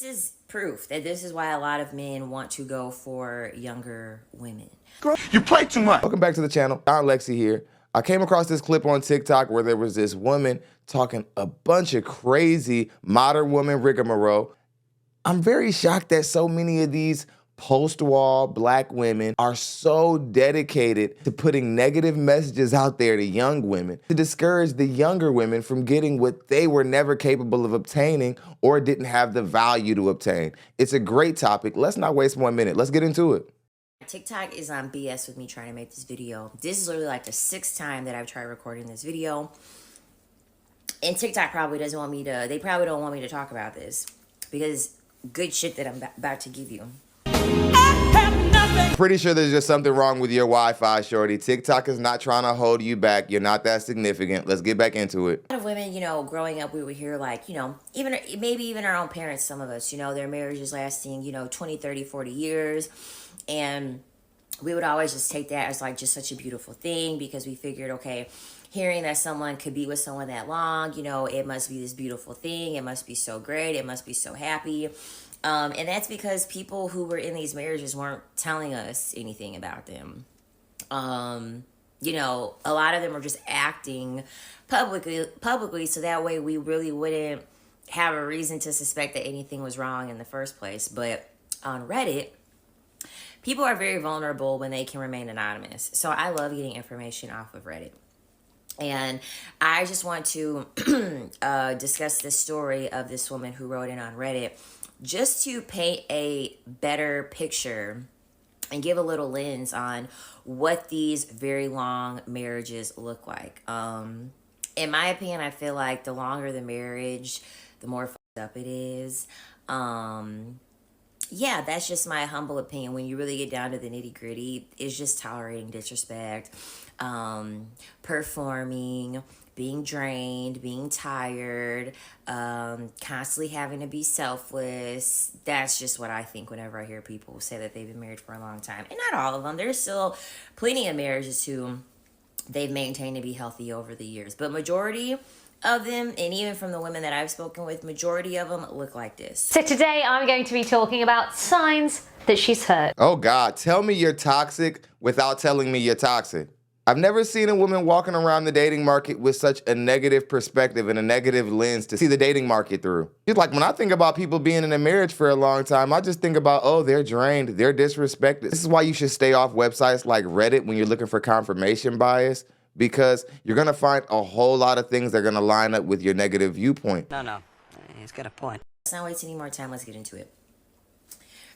this is proof that this is why a lot of men want to go for younger women. You play too much. Welcome back to the channel. SoundDeffect here. I came across this clip on TikTok where there was this woman talking a bunch of crazy modern woman rigmarole. I'm very shocked that so many of these post-wall black women are so dedicated to putting negative messages out there to young women to discourage the younger women from getting what they were never capable of obtaining or didn't have the value to obtain. It's a great topic. Let's not waste 1 minute. Let's get into it. TikTok is on BS with me trying to make this video. This is literally like the 6th time that I've tried recording this video. And TikTok probably doesn't want me to, they probably don't want me to talk about this because good shit that I'm about to give you. Pretty sure there's just something wrong with your Wi-Fi, shorty. TikTok is not trying to hold you back. You're not that significant. Let's get back into it. A lot of women, you know, growing up, we would hear like, you know, even maybe even our own parents, some of us, you know, their marriages lasting, you know, 20, 30, 40 years. And we would always just take that as like just such a beautiful thing because we figured, okay, hearing that someone could be with someone that long, you know, it must be this beautiful thing. It must be so great. It must be so happy. And that's because people who were in these marriages weren't telling us anything about them. You know, a lot of them were just acting publicly so that way we really wouldn't have a reason to suspect that anything was wrong in the first place. But on Reddit, people are very vulnerable when they can remain anonymous. So I love getting information off of Reddit. And I just want to discuss this story of this woman who wrote in on Reddit just to paint a better picture and give a little lens on what these very long marriages look like. In my opinion, I feel like the longer the marriage, the more fucked up it is. Yeah, that's just my humble opinion. When you really get down to the nitty gritty, it's just tolerating disrespect, performing, being drained, being tired, constantly having to be selfless. That's just what I think whenever I hear people say that they've been married for a long time. And not all of them. There's still plenty of marriages who they've maintained to be healthy over the years. But majority of them, and even from the women that I've spoken with, majority of them look like this. So today I'm going to be talking about signs that she's hurt. Oh God, tell me you're toxic without telling me you're toxic. I've never seen a woman walking around the dating market with such a negative perspective and a negative lens to see the dating market through. It's like when I think about people being in a marriage for a long time, I just think about, oh, they're drained, they're disrespected. This is why you should stay off websites like Reddit when you're looking for confirmation bias, because you're gonna find a whole lot of things that are gonna line up with your negative viewpoint. No, he's got a point. Let's not waste any more time, let's get into it.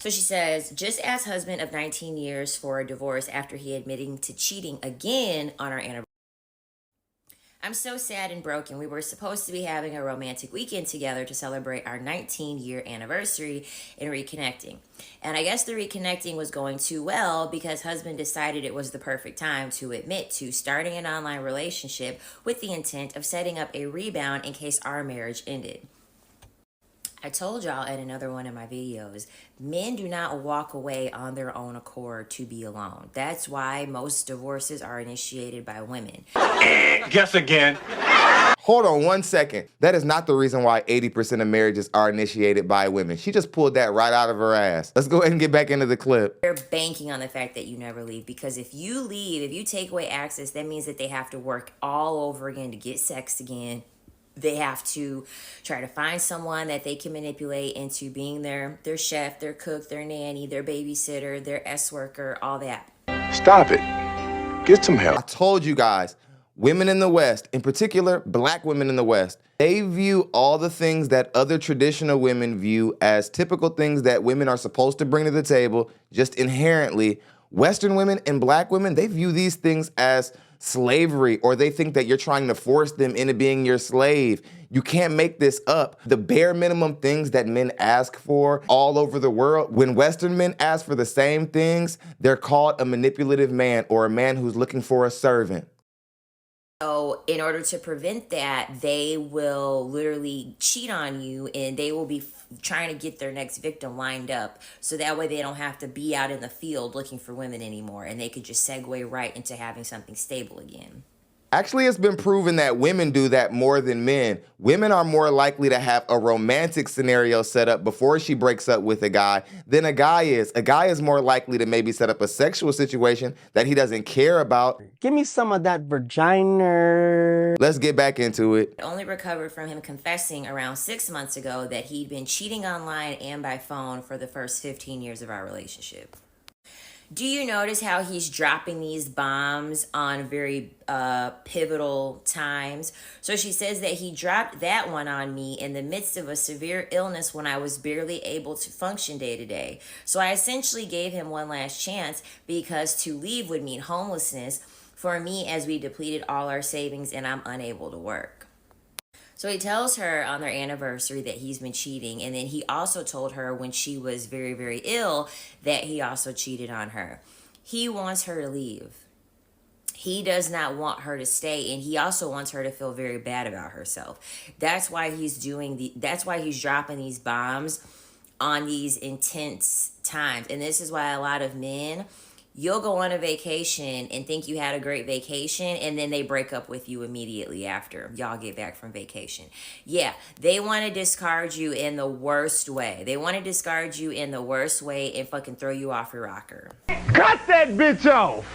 So she says, just asked husband of 19 years for a divorce after he admitting to cheating again on our anniversary. I'm so sad and broken. We were supposed to be having a romantic weekend together to celebrate our 19-year anniversary and reconnecting. And I guess the reconnecting was going too well because husband decided it was the perfect time to admit to starting an online relationship with the intent of setting up a rebound in case our marriage ended. I told y'all in another one of my videos, men do not walk away on their own accord to be alone. That's why most divorces are initiated by women. Guess again. Hold on 1 second. That is not the reason why 80% of marriages are initiated by women. She just pulled that right out of her ass. Let's go ahead and get back into the clip. They're banking on the fact that you never leave, because if you leave, if you take away access, that means that they have to work all over again to get sex again. They have to try to find someone that they can manipulate into being their chef, their cook, their nanny, their babysitter, their S-worker, all that. Stop it. Get some help. I told you guys, women in the West, in particular, black women in the West, they view all the things that other traditional women view as typical things that women are supposed to bring to the table, just inherently. Western women and black women, they view these things as slavery, or they think that you're trying to force them into being your slave. You can't make this up. The bare minimum things that men ask for all over the world, when Western men ask for the same things, they're called a manipulative man or a man who's looking for a servant. So in order to prevent that, they will literally cheat on you and they will be trying to get their next victim lined up. So that way they don't have to be out in the field looking for women anymore and they could just segue right into having something stable again. Actually, it's been proven that women do that more than men. Women are more likely to have a romantic scenario set up before she breaks up with a guy than a guy is. A guy is more likely to maybe set up a sexual situation that he doesn't care about. Give me some of that vagina. Let's get back into it. Only recovered from him confessing around 6 months ago that he'd been cheating online and by phone for the first 15 years of our relationship. Do you notice how he's dropping these bombs on very pivotal times? So she says that he dropped that one on me in the midst of a severe illness when I was barely able to function day to day. So I essentially gave him one last chance because to leave would mean homelessness for me as we depleted all our savings and I'm unable to work. So he tells her on their anniversary that he's been cheating, and then he also told her when she was very, very ill that he also cheated on her. He wants her to leave. He does not want her to stay, and he also wants her to feel very bad about herself. That's why he's dropping these bombs on these intense times. And this is why a lot of men, you'll go on a vacation and think you had a great vacation, and then they break up with you immediately after y'all get back from vacation. Yeah, they want to discard you in the worst way. They want to discard you in the worst way and fucking throw you off your rocker. Cut that bitch off!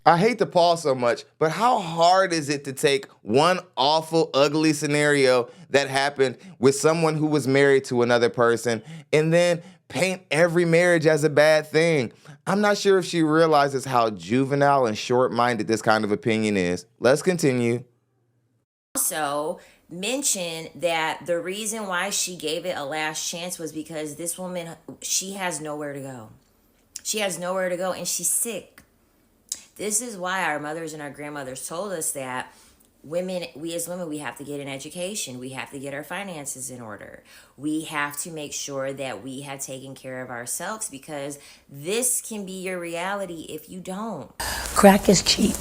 I hate to pause so much, but how hard is it to take one awful, ugly scenario that happened with someone who was married to another person and then paint every marriage as a bad thing? I'm not sure if she realizes how juvenile and short-minded this kind of opinion is. Let's continue. Also, mention that the reason why she gave it a last chance was because this woman, she has nowhere to go. She has nowhere to go and she's sick. This is why our mothers and our grandmothers told us that we as women, we have to get an education. We have to get our finances in order. We have to make sure that we have taken care of ourselves because this can be your reality if you don't. Crack is cheap.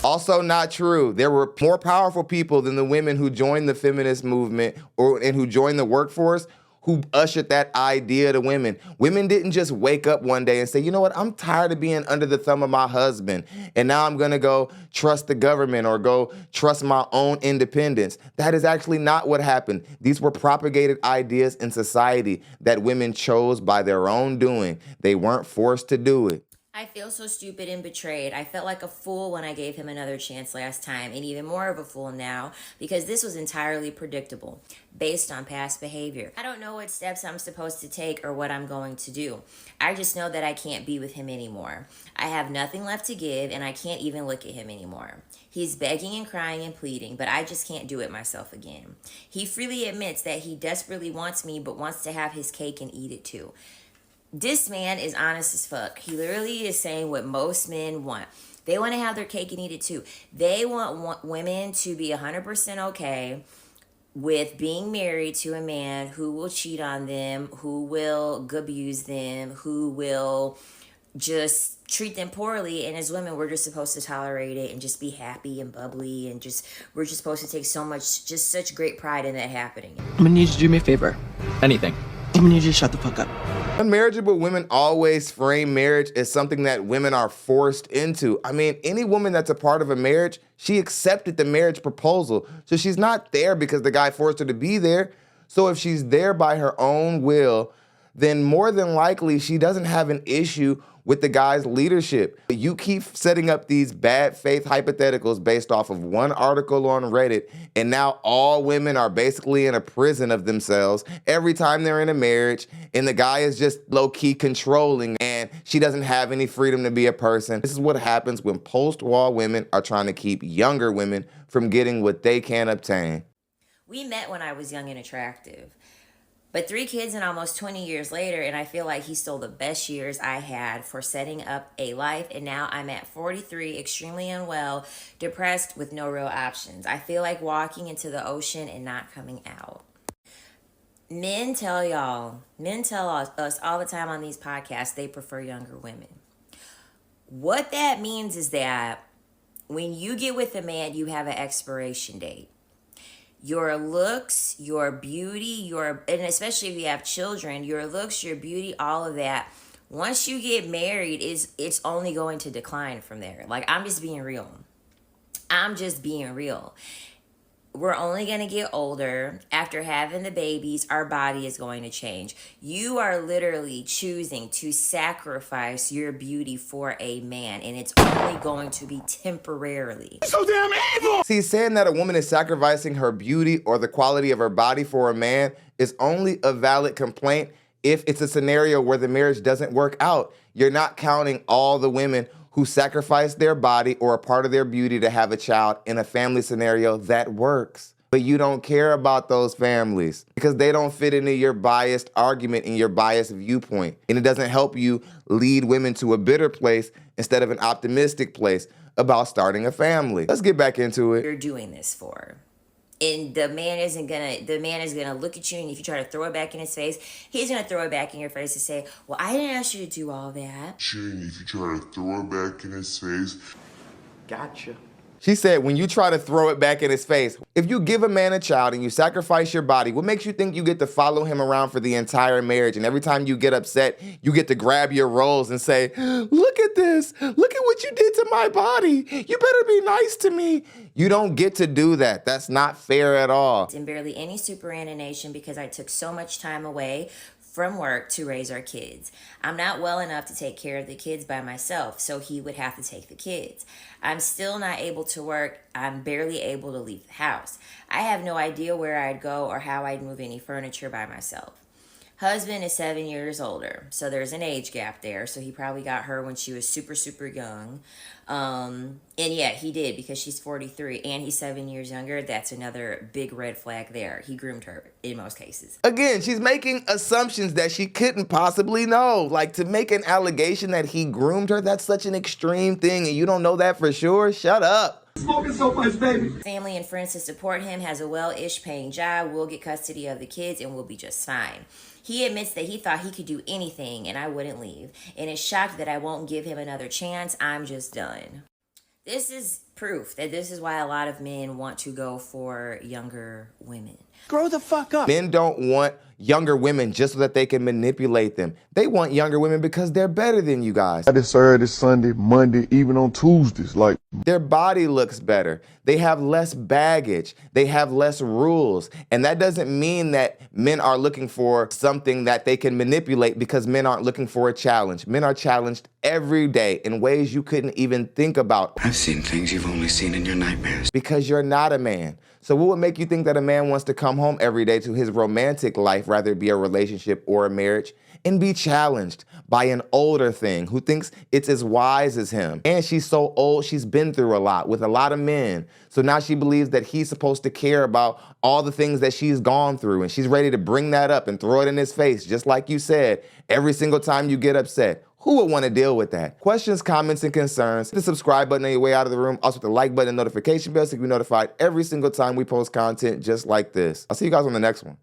Also not true. There were more powerful people than the women who joined the feminist movement and who joined the workforce who ushered that idea to women. Women didn't just wake up one day and say, you know what, I'm tired of being under the thumb of my husband, and now I'm gonna go trust the government or go trust my own independence. That is actually not what happened. These were propagated ideas in society that women chose by their own doing. They weren't forced to do it. I feel so stupid and betrayed. I felt like a fool when I gave him another chance last time, and even more of a fool now because this was entirely predictable based on past behavior. I don't know what steps I'm supposed to take or what I'm going to do. I just know that I can't be with him anymore. I have nothing left to give, and I can't even look at him anymore. He's begging and crying and pleading, but I just can't do it myself again. He freely admits that he desperately wants me, but wants to have his cake and eat it too. This man is honest as fuck. He literally is saying what most men want. They want to have their cake and eat it too. They want women to be 100% okay with being married to a man who will cheat on them, who will abuse them, who will just treat them poorly. And as women, we're just supposed to tolerate it and just be happy and bubbly and we're just supposed to take such great pride in that happening. I'm gonna need you to do me a favor. Anything. I'm gonna need you to shut the fuck up. Unmarriageable women always frame marriage as something that women are forced into. I mean, any woman that's a part of a marriage, she accepted the marriage proposal. So she's not there because the guy forced her to be there. So if she's there by her own will, then more than likely she doesn't have an issue with the guy's leadership. You keep setting up these bad faith hypotheticals based off of one article on Reddit, and now all women are basically in a prison of themselves every time they're in a marriage, and the guy is just low-key controlling, and she doesn't have any freedom to be a person. This is what happens when post-war women are trying to keep younger women from getting what they can obtain. We met when I was young and attractive. But 3 kids and almost 20 years later, and I feel like he stole the best years I had for setting up a life, and now I'm at 43, extremely unwell, depressed with no real options. I feel like walking into the ocean and not coming out. Men tell us all the time on these podcasts they prefer younger women. What that means is that when you get with a man, you have an expiration date. Your looks, your beauty, and especially if you have children, your looks, your beauty, all of that, once you get married, it's only going to decline from there. Like, I'm just being real. I'm just being real. We're only going to get older. After having the babies, our body is going to change. You are literally choosing to sacrifice your beauty for a man, and it's only going to be temporarily. So damn evil! See, saying that a woman is sacrificing her beauty or the quality of her body for a man is only a valid complaint if it's a scenario where the marriage doesn't work out. You're not counting all the women who sacrifice their body or a part of their beauty to have a child in a family scenario that works. But you don't care about those families because they don't fit into your biased argument and your biased viewpoint. And it doesn't help you lead women to a bitter place instead of an optimistic place about starting a family. Let's get back into it. You're doing this for. And the man is gonna look at you, and if you try to throw it back in his face, he's gonna throw it back in your face and say, well, I didn't ask you to do all that. If you try to throw it back in his face. Gotcha. She said, when you try to throw it back in his face, if you give a man a child and you sacrifice your body, what makes you think you get to follow him around for the entire marriage? And every time you get upset, you get to grab your rolls and say, look at this. Look at what you did to my body. You better be nice to me. You don't get to do that. That's not fair at all. And barely any superannuation because I took so much time away from work to raise our kids. I'm not well enough to take care of the kids by myself, so he would have to take the kids. I'm still not able to work. I'm barely able to leave the house. I have no idea where I'd go or how I'd move any furniture by myself. Husband is 7 years older, so there's an age gap there. So he probably got her when she was super, super young. And yeah, he did because she's 43 and he's 7 years younger. That's another big red flag there. He groomed her in most cases. Again, she's making assumptions that she couldn't possibly know. Like, to make an allegation that he groomed her, that's such an extreme thing, and you don't know that for sure? Shut up. Smoking so much, baby. Family and friends to support him, has a well-ish paying job, will get custody of the kids, and will be just fine. He admits that he thought he could do anything and I wouldn't leave, and is shocked that I won't give him another chance. I'm just done. This is proof that this is why a lot of men want to go for younger women. Grow the fuck up. Men don't want younger women just so that they can manipulate them. They want younger women because they're better than you guys. Friday, Saturday, Sunday, Monday, even on Tuesdays. Like, Their body looks better. They have less baggage. They have less rules. And that doesn't mean that men are looking for something that they can manipulate, because men aren't looking for a challenge. Men are challenged every day in ways you couldn't even think about. I've seen things you've only seen in your nightmares. Because you're not a man. So what would make you think that a man wants to come home every day to his romantic life, rather it be a relationship or a marriage, and be challenged by an older thing who thinks it's as wise as him? And she's so old, she's been through a lot with a lot of men. So now she believes that he's supposed to care about all the things that she's gone through, and she's ready to bring that up and throw it in his face, just like you said, every single time you get upset. Who would want to deal with that? Questions, comments, and concerns, hit the subscribe button on your way out of the room. Also, the like button and notification bell so you can be notified every single time we post content just like this. I'll see you guys on the next one.